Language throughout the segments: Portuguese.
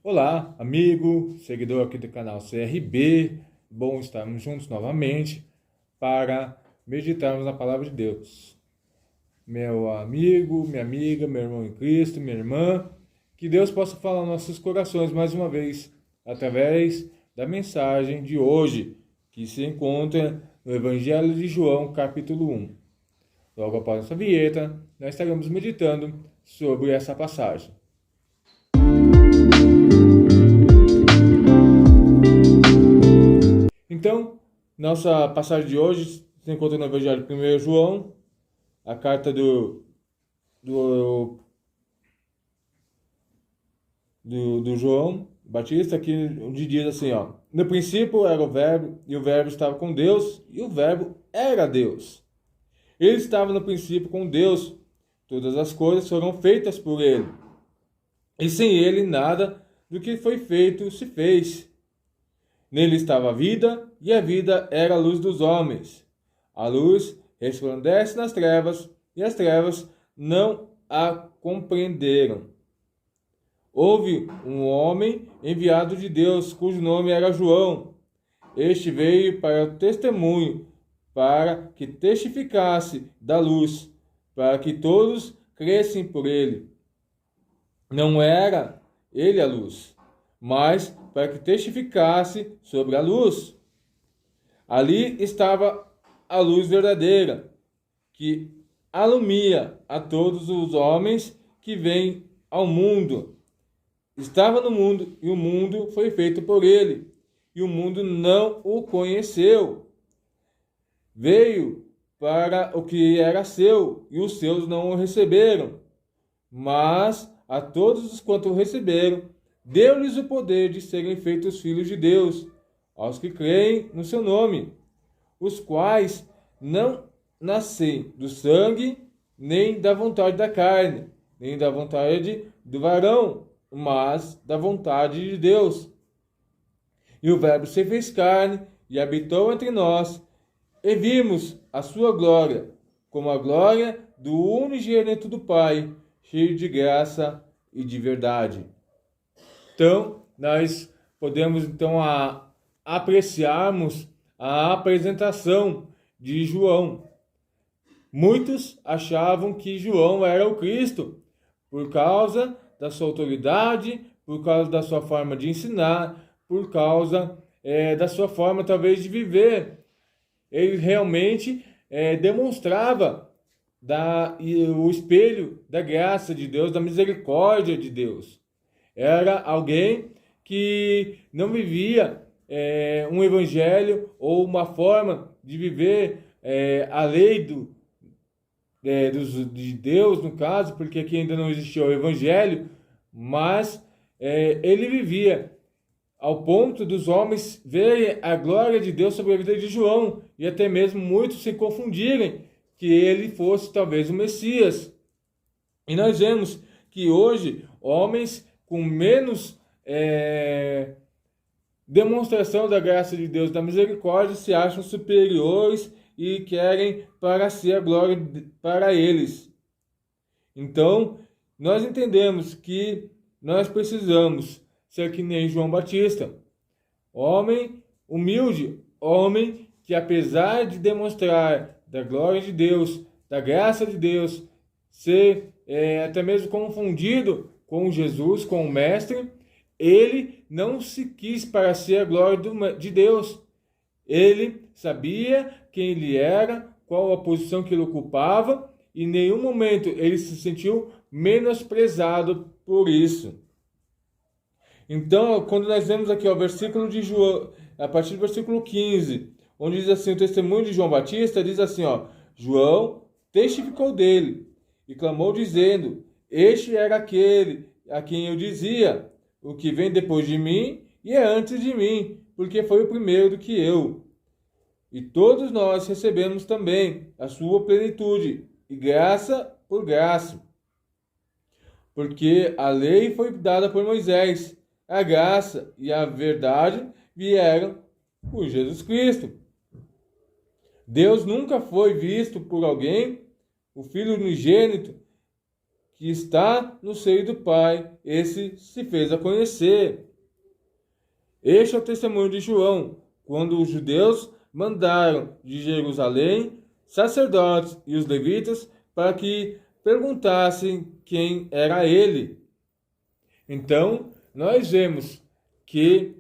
Olá, amigo, seguidor aqui do canal CRB. Bom estarmos juntos novamente para meditarmos na palavra de Deus. Meu amigo, minha amiga, meu irmão em Cristo, minha irmã, que Deus possa falar aos nossos corações mais uma vez, através da mensagem de hoje, que se encontra no Evangelho de João, capítulo 1. Logo após essa vinheta, nós estaremos meditando sobre essa passagem. Então, nossa passagem de hoje se encontra no Evangelho de 1 João, a carta do, do João Batista, que onde diz assim, ó: no princípio era o Verbo, e o Verbo estava com Deus, e o Verbo era Deus. Ele estava no princípio com Deus. Todas as coisas foram feitas por ele, e sem ele nada do que foi feito se fez. Nele estava a vida, e a vida era a luz dos homens. A luz resplandece nas trevas, e as trevas não a compreenderam. Houve um homem enviado de Deus, cujo nome era João. Este veio para o testemunho, para que testificasse da luz, para que todos crescem por ele. Não era ele a luz, mas para que testificasse sobre a luz. Ali estava a luz verdadeira, que alumia a todos os homens que vêm ao mundo. Estava no mundo, e o mundo foi feito por ele, e o mundo não o conheceu. Veio para o que era seu, e os seus não o receberam. Mas a todos os quanto o receberam, deu-lhes o poder de serem feitos filhos de Deus, aos que creem no seu nome, os quais não nascem do sangue, nem da vontade da carne, nem da vontade do varão, mas da vontade de Deus. E o Verbo se fez carne e habitou entre nós, e vimos a sua glória, como a glória do unigênito do Pai, cheio de graça e de verdade. Então, nós podemos apreciarmos a apresentação de João. Muitos achavam que João era o Cristo, por causa da sua autoridade, por causa da sua forma de ensinar, por causa da sua forma talvez de viver. Ele realmente demonstrava o espelho da graça de Deus, da misericórdia de Deus. Era alguém que não vivia um evangelho ou uma forma de viver a lei de Deus, no caso, porque aqui ainda não existia o evangelho, mas ele vivia ao ponto dos homens verem a glória de Deus sobre a vida de João, e até mesmo muitos se confundirem que ele fosse talvez o Messias. E nós vemos que hoje homens com menos demonstração da graça de Deus, da misericórdia, se acham superiores e querem para si a glória para eles. Então, nós entendemos que nós precisamos ser que nem João Batista, homem humilde, homem que, apesar de demonstrar da glória de Deus, da graça de Deus, ser até mesmo confundido com Jesus, com o Mestre, ele não se quis para si a glória de Deus. Ele sabia quem ele era, qual a posição que ele ocupava, e em nenhum momento ele se sentiu menosprezado por isso. Então, quando nós vemos aqui o versículo de João, a partir do versículo 15, onde diz assim, o testemunho de João Batista, diz assim, João testificou dele e clamou dizendo: este era aquele a quem eu dizia, o que vem depois de mim e é antes de mim, porque foi o primeiro do que eu. E todos nós recebemos também a sua plenitude, e graça por graça. Porque a lei foi dada por Moisés, a graça e a verdade vieram por Jesus Cristo. Deus nunca foi visto por alguém, o Filho unigênito, que está no seio do Pai, esse se fez a conhecer. Este é o testemunho de João, quando os judeus mandaram de Jerusalém sacerdotes e os levitas para que perguntassem quem era ele. Então, nós vemos que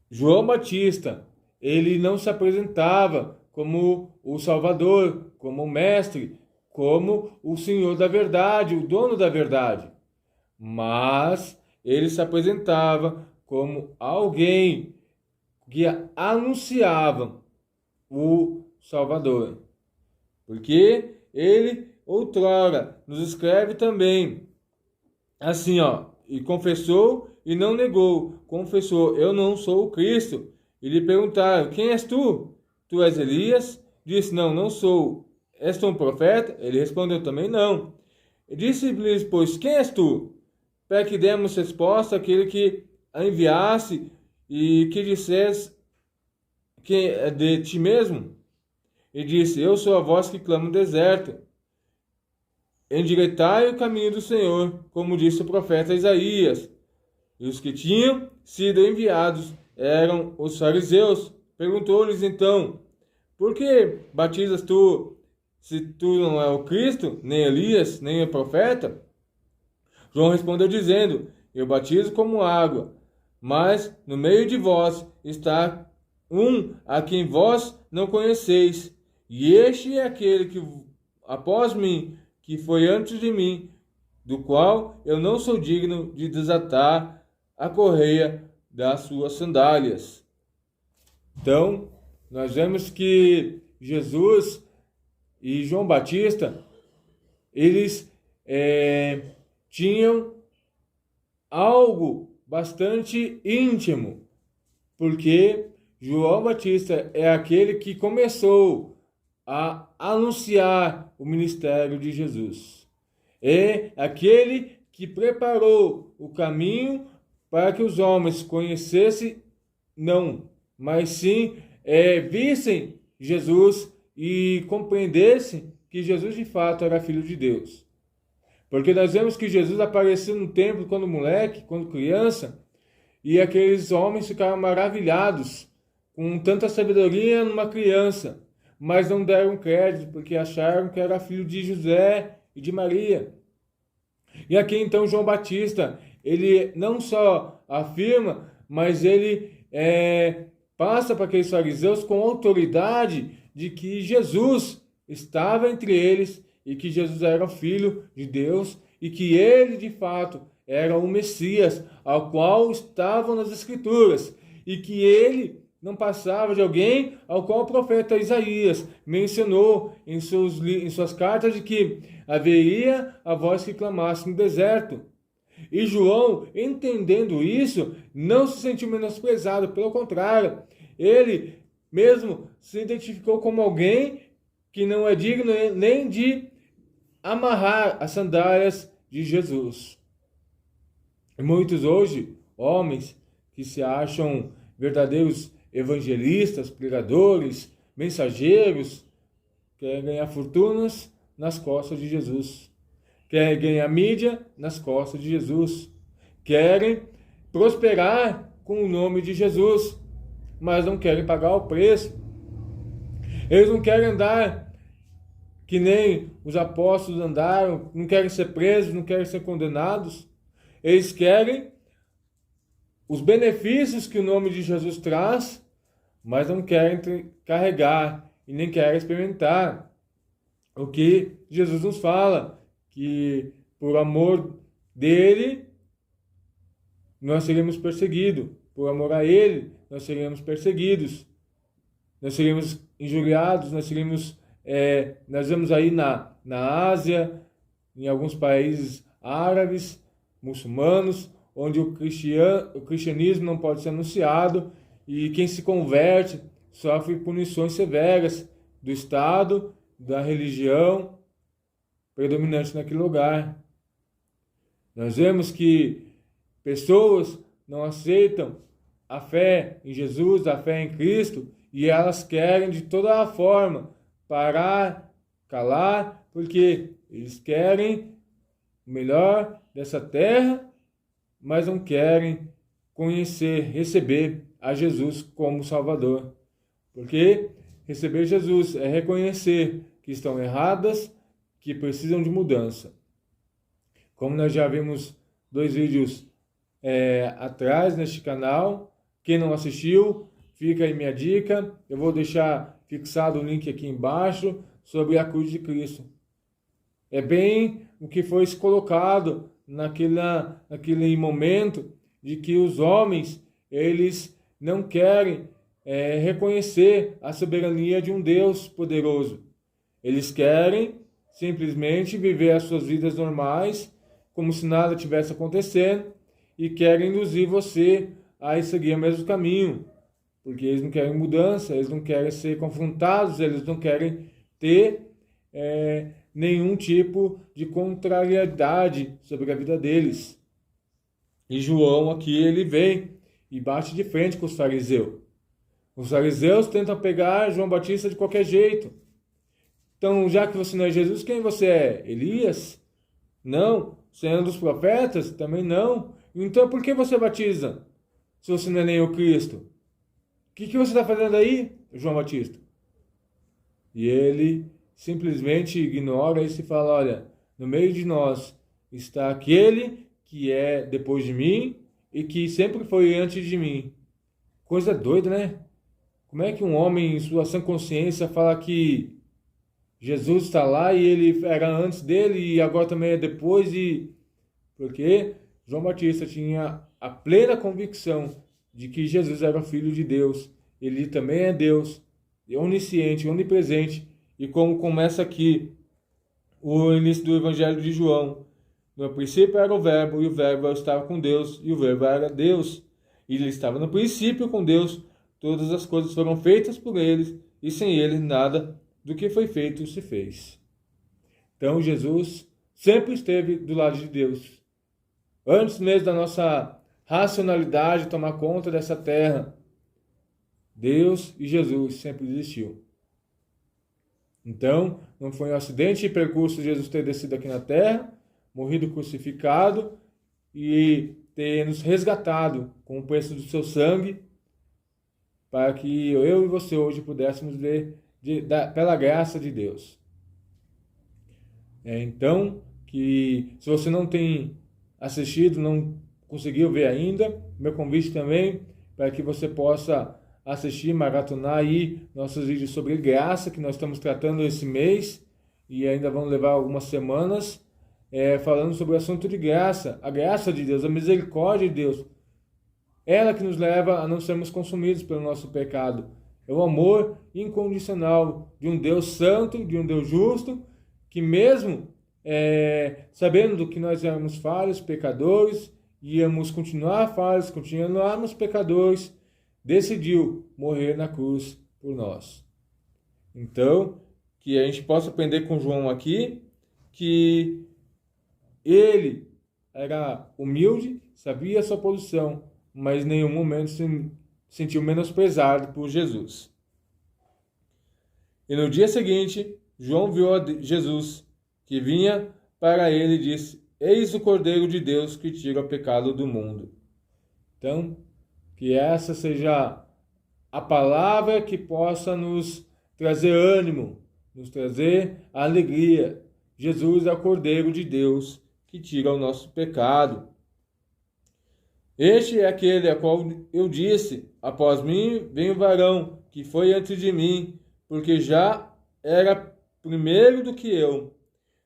João Batista, ele não se apresentava como o Salvador, como o Mestre, como o Senhor da verdade, o dono da verdade. Mas ele se apresentava como alguém que anunciava o Salvador. Porque ele outrora nos escreve também assim, e confessou e não negou. Confessou: eu não sou o Cristo. E lhe perguntaram: quem és tu? Tu és Elias? Disse: não, não sou. És tu um profeta? Ele respondeu também: não. E disse-lhes, pois, quem és tu? Para que demos resposta àquele que a enviasse e que dissesse que é de ti mesmo. E disse: eu sou a voz que clama no deserto. Endireitai o caminho do Senhor, como disse o profeta Isaías. E os que tinham sido enviados eram os fariseus. Perguntou-lhes então: por que batizas tu, se tu não é o Cristo, nem Elias, nem o profeta? João respondeu dizendo: eu batizo como água, mas no meio de vós está um a quem vós não conheceis, e este é aquele que após mim, que foi antes de mim, do qual eu não sou digno de desatar a correia das suas sandálias. Então, nós vemos que Jesus e João Batista, eles tinham algo bastante íntimo, porque João Batista é aquele que começou a anunciar o ministério de Jesus. É aquele que preparou o caminho para que os homens conhecessem, não, mas sim vissem Jesus e compreendessem que Jesus de fato era filho de Deus. Porque nós vemos que Jesus apareceu no templo quando moleque, quando criança, e aqueles homens ficaram maravilhados com tanta sabedoria numa criança, mas não deram crédito porque acharam que era filho de José e de Maria. E aqui então João Batista, ele não só afirma, mas ele passa para aqueles fariseus com autoridade de que Jesus estava entre eles e que Jesus era o Filho de Deus e que ele de fato era o Messias, ao qual estavam nas Escrituras, e que ele não passava de alguém ao qual o profeta Isaías mencionou em suas cartas de que haveria a voz que clamasse no deserto. E João, entendendo isso, não se sentiu menosprezado, pelo contrário, ele mesmo se identificou como alguém que não é digno nem de amarrar as sandálias de Jesus. E muitos hoje, homens que se acham verdadeiros evangelistas, pregadores, mensageiros, querem ganhar fortunas nas costas de Jesus, querem ganhar mídia nas costas de Jesus, querem prosperar com o nome de Jesus, mas não querem pagar o preço. Eles não querem andar que nem os apóstolos andaram, não querem ser presos, não querem ser condenados. Eles querem os benefícios que o nome de Jesus traz, mas não querem carregar e nem querem experimentar o que Jesus nos fala, que por amor dele nós seremos perseguidos, por amor a ele nós seremos perseguidos, nós seremos injuriados, nós vemos aí na Ásia, em alguns países árabes, muçulmanos, onde o cristianismo não pode ser anunciado e quem se converte sofre punições severas do Estado, da religião predominante naquele lugar. Nós vemos que pessoas não aceitam a fé em Jesus, a fé em Cristo, e elas querem de toda a forma parar, calar, porque eles querem o melhor dessa terra, mas não querem conhecer, receber a Jesus como Salvador. Porque receber Jesus é reconhecer que estão erradas, que precisam de mudança. Como nós já vimos 2 vídeos atrás neste canal, quem não assistiu, fica aí minha dica. Eu vou deixar fixado o link aqui embaixo sobre a cruz de Cristo. É bem o que foi colocado naquele momento de que os homens, eles não querem reconhecer a soberania de um Deus poderoso. Eles querem simplesmente viver as suas vidas normais, como se nada tivesse acontecendo, e querem induzir você a seguir o mesmo caminho, porque eles não querem mudança, eles não querem ser confrontados, eles não querem ter nenhum tipo de contrariedade sobre a vida deles. E João aqui, ele vem e bate de frente com os fariseus. Os fariseus tentam pegar João Batista de qualquer jeito. Então, já que você não é Jesus, quem você é? Elias? Não. Você é um dos profetas? Também não. Então, por que você batiza, se você não é nem o Cristo? O que você está fazendo aí, João Batista? E ele simplesmente ignora isso e fala, olha, no meio de nós está aquele que é depois de mim e que sempre foi antes de mim. Coisa doida, né? Como é que um homem em sua sã consciência fala que Jesus está lá e ele era antes dele e agora também é depois? Porque João Batista tinha a plena convicção de que Jesus era o Filho de Deus. Ele também é Deus, é onisciente, onipresente. E como começa aqui o início do Evangelho de João, no princípio era o Verbo, e o Verbo estava com Deus, e o Verbo era Deus. E ele estava no princípio com Deus. Todas as coisas foram feitas por ele, e sem ele nada do que foi feito se fez. Então Jesus sempre esteve do lado de Deus. Antes mesmo da nossa racionalidade tomar conta dessa terra, Deus e Jesus sempre existiu. Então, não foi um acidente de percurso de Jesus ter descido aqui na terra, morrido crucificado e ter nos resgatado com o preço do seu sangue, para que eu e você hoje pudéssemos ver pela graça de Deus. Então, que se você não tem assistido, não conseguiu ver ainda, meu convite também para que você possa assistir, maratonar aí nossos vídeos sobre graça, que nós estamos tratando esse mês, e ainda vamos levar algumas semanas, falando sobre o assunto de graça, a graça de Deus, a misericórdia de Deus, ela que nos leva a não sermos consumidos pelo nosso pecado. É o amor incondicional de um Deus santo, de um Deus justo, que mesmo sabendo que nós éramos falhos, pecadores, íamos continuar falhos, continuarmos pecadores, decidiu morrer na cruz por nós. Então, que a gente possa aprender com João aqui, que ele era humilde, sabia a sua posição, mas em nenhum momento se sentiu menosprezado por Jesus. E no dia seguinte, João viu a Jesus, que vinha para ele e disse, eis o Cordeiro de Deus que tira o pecado do mundo. Então, que essa seja a palavra que possa nos trazer ânimo, nos trazer alegria. Jesus é o Cordeiro de Deus que tira o nosso pecado. Este é aquele a qual eu disse, após mim vem o varão, que foi antes de mim, porque já era primeiro do que eu.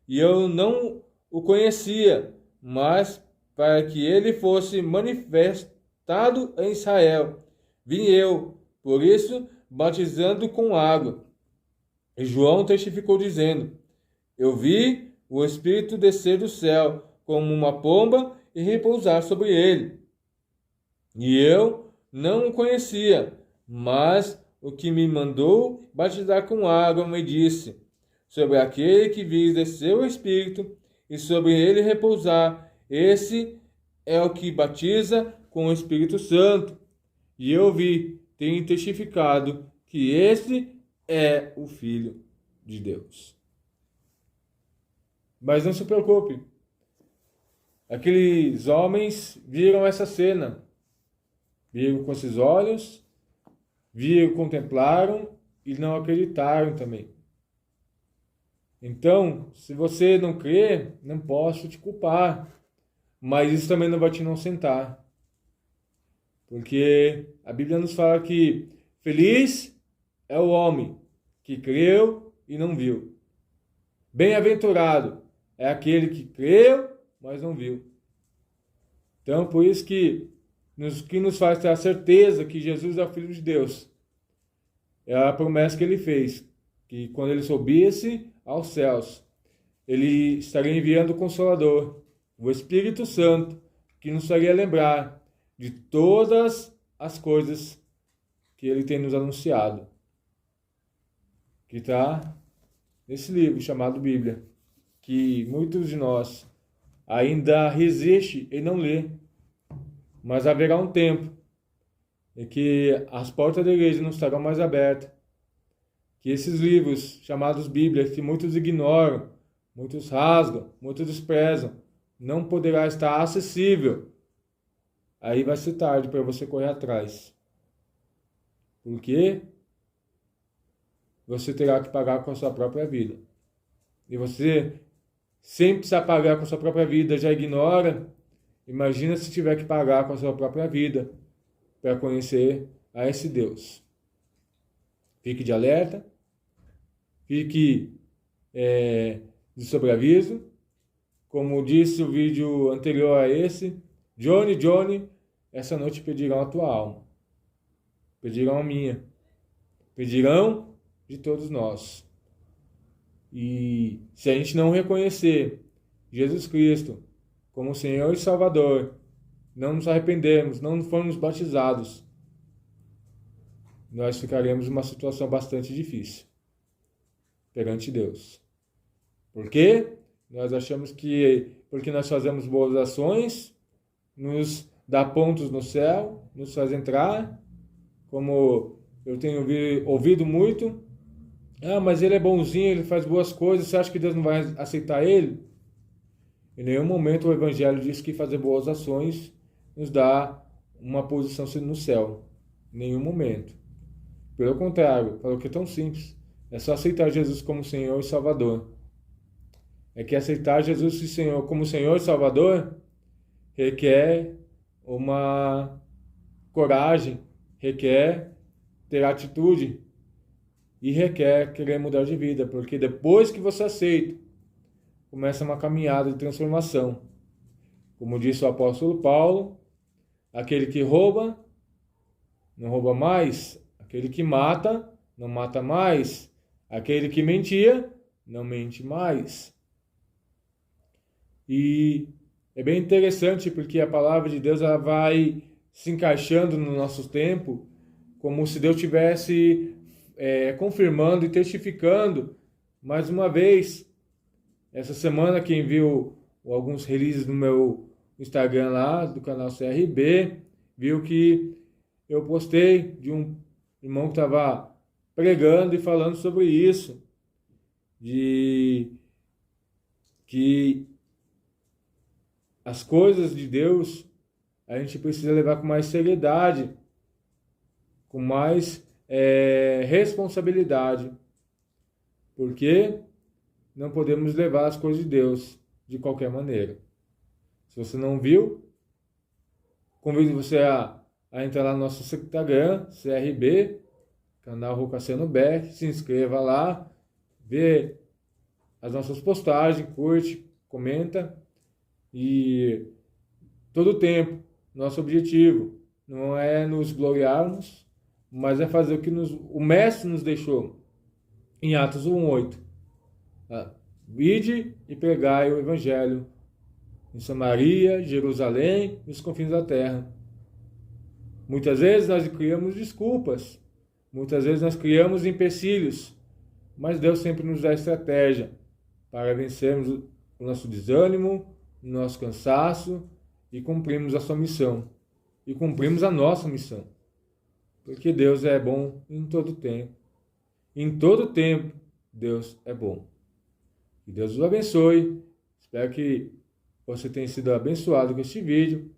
E eu não o conhecia, mas para que ele fosse manifestado em Israel, vim eu, por isso, batizando com água. E João testificou dizendo, eu vi o Espírito descer do céu como uma pomba e repousar sobre ele. E eu não o conhecia, mas o que me mandou batizar com água me disse, sobre aquele que vis descer o Espírito e sobre ele repousar, esse é o que batiza com o Espírito Santo. E eu vi, tenho testificado que esse é o Filho de Deus. Mas não se preocupe, Aqueles homens viram essa cena, viram com esses olhos, viram, contemplaram e não acreditaram também. Então, se você não crê, não posso te culpar, mas isso também não vai te inocentar. Porque a Bíblia nos fala que feliz é o homem que creu e não viu. Bem-aventurado é aquele que creu, mas não viu. Então, por isso que nos faz ter a certeza que Jesus é o Filho de Deus. É a promessa que ele fez, que quando ele subisse aos céus, ele estaria enviando o Consolador, o Espírito Santo, que nos faria lembrar de todas as coisas que ele tem nos anunciado, que está nesse livro chamado Bíblia, que muitos de nós ainda resiste e não lê, mas haverá um tempo em que as portas da igreja não estarão mais abertas, que esses livros chamados Bíblia, que muitos ignoram, muitos rasgam, muitos desprezam, não poderá estar acessível. Aí vai ser tarde para você correr atrás. Porque você terá que pagar com a sua própria vida. E você sempre precisa pagar com a sua própria vida, já ignora. Imagina se tiver que pagar com a sua própria vida para conhecer a esse Deus. Fique de alerta. Fique de sobreaviso. Como disse o vídeo anterior a esse, Johnny, essa noite pedirão a tua alma. Pedirão a minha. Pedirão de todos nós. E se a gente não reconhecer Jesus Cristo como Senhor e Salvador, não nos arrependermos, não formos batizados, nós ficaremos numa situação bastante difícil perante Deus. Por quê? Nós achamos que porque nós fazemos boas ações, nos dá pontos no céu, nos faz entrar, como eu tenho ouvido muito. Mas ele é bonzinho, ele faz boas coisas, você acha que Deus não vai aceitar ele? Em nenhum momento o Evangelho diz que fazer boas ações nos dá uma posição no céu. Em nenhum momento. Pelo contrário, falou que é tão simples. É só aceitar Jesus como Senhor e Salvador. É que aceitar Jesus como Senhor e Salvador requer uma coragem, requer ter atitude e requer querer mudar de vida, porque depois que você aceita, começa uma caminhada de transformação. Como disse o apóstolo Paulo, aquele que rouba, não rouba mais. Aquele que mata, não mata mais. Aquele que mentia, não mente mais. E é bem interessante porque a palavra de Deus ela vai se encaixando no nosso tempo, como se Deus estivesse confirmando e testificando mais uma vez. Essa semana quem viu alguns releases no meu Instagram lá, do canal CRB, viu que eu postei de um irmão que estava pregando e falando sobre isso, de que as coisas de Deus a gente precisa levar com mais seriedade, com mais responsabilidade, porque não podemos levar as coisas de Deus de qualquer maneira. Se você não viu, convido você a entrar lá no nosso Instagram, CRB, canal Rocasseno Beck, se inscreva lá, vê as nossas postagens, curte, comenta. E todo o tempo, nosso objetivo não é nos gloriarmos, mas é fazer o que o Mestre nos deixou em Atos 1:8. Vide e pregai o Evangelho em Samaria, Jerusalém e nos confins da terra. Muitas vezes nós criamos desculpas, muitas vezes nós criamos empecilhos, mas Deus sempre nos dá estratégia para vencermos o nosso desânimo, o nosso cansaço e cumprirmos a sua missão. E cumprimos a nossa missão. Porque Deus é bom em todo tempo. Em todo tempo, Deus é bom. Que Deus os abençoe. Espero que você tenha sido abençoado com este vídeo.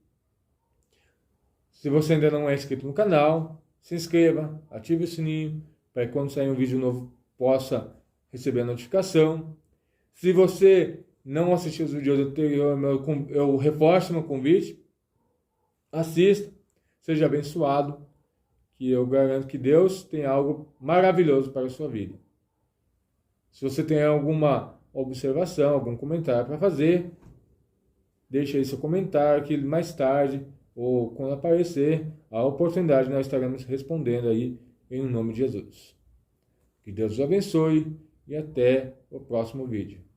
Se você ainda não é inscrito no canal, se inscreva, ative o sininho, para que quando sair um vídeo novo possa receber a notificação. Se você não assistiu os vídeos anteriores, eu reforço meu convite. Assista, seja abençoado, que eu garanto que Deus tem algo maravilhoso para a sua vida. Se você tem alguma observação, algum comentário para fazer, deixe aí seu comentário, que mais tarde, ou quando aparecer a oportunidade, nós estaremos respondendo aí em nome de Jesus. Que Deus os abençoe e até o próximo vídeo.